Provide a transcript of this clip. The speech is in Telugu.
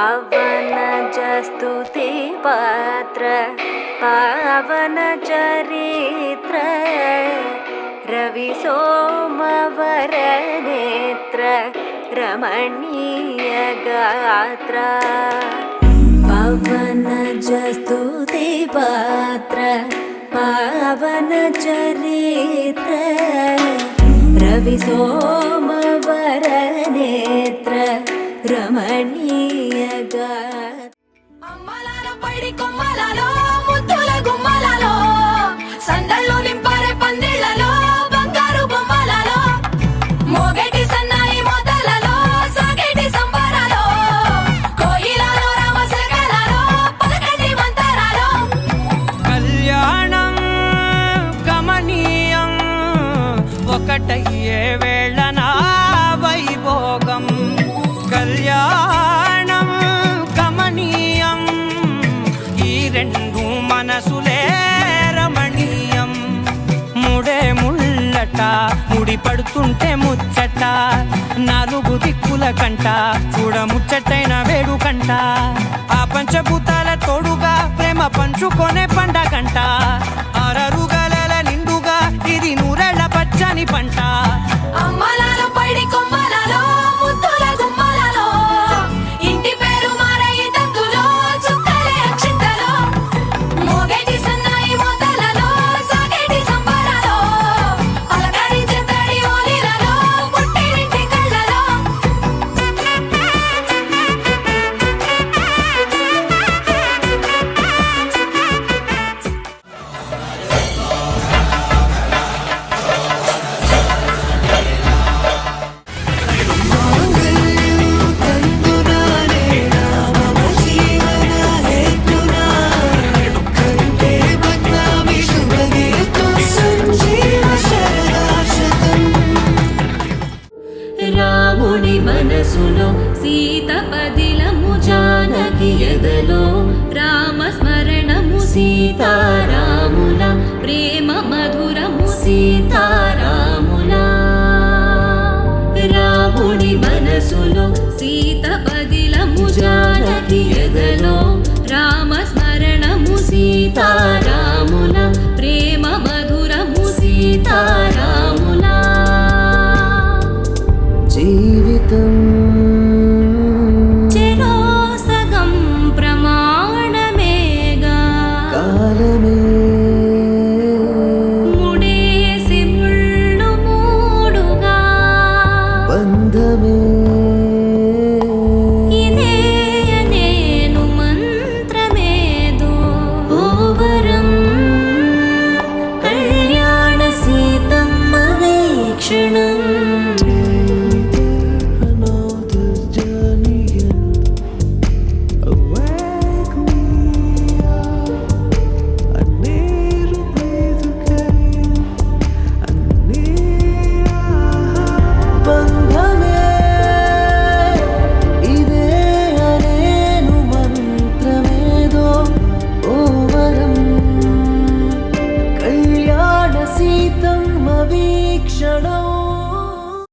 పవన జస్తుతి పాత్ర పావన చరిత్ర రవి సోమవర నేత్ర రమణీయ గాత్ర పవన జస్తుతి పాత్ర పావన చరిత్ర రవి సోమవర నేత్ర రమణీయ గాత్ర అమ్మలాలో పైడి కొమ్మలలో ముద్దుల గుమ్మలలో సందళ్ళు నింపారే పందిళ్లలో బంగారు బొమ్మలలో మోగేటి సన్నాయి మోతలలో సాగేటి సంబరాలో కోయిలలో రామశకలలో పలకటి మంతరాలో కళ్యాణం గమనీయం ఒకటయ్యే వేళనా వైభోగం కళ్యాణం గమనీయం ఈ రెండు మనసులే రమణీయం ముడే ముళ్ళట ముడి పడుతుంటే ముచ్చట నాలుగు దిక్కుల కంట చూడ ముచ్చటైన వేడుకంట ఆ పంచభూతాల తోడుగా ప్రేమ పంచుకొనే పండగంట ఆరరుగల నిండుగా ఇది నూరెళ్ళ పచ్చని పంట అమ్మలాలో పైడి కొమ్మలలో ముద్దుల గుమ్మలలో ఇంటి పేరు మారయి తంతులో చుక్కలే అక్షింతలో మోగేటి సన్నాయి మోతలలో సాగేటి సంబరాలో అలకరించే తడి ఓలిలలో పుట్టినింటి కళ్ళలో రాముని మనసులో సీత పదిలము జానకి ఎదలో రామస్మరణము సీతారాముల ప్రేమ మధురము సీతారాముల రాముని మనసులో సీత పదిలము జానకి ఎదలో రామస్మరణము సీతారాముల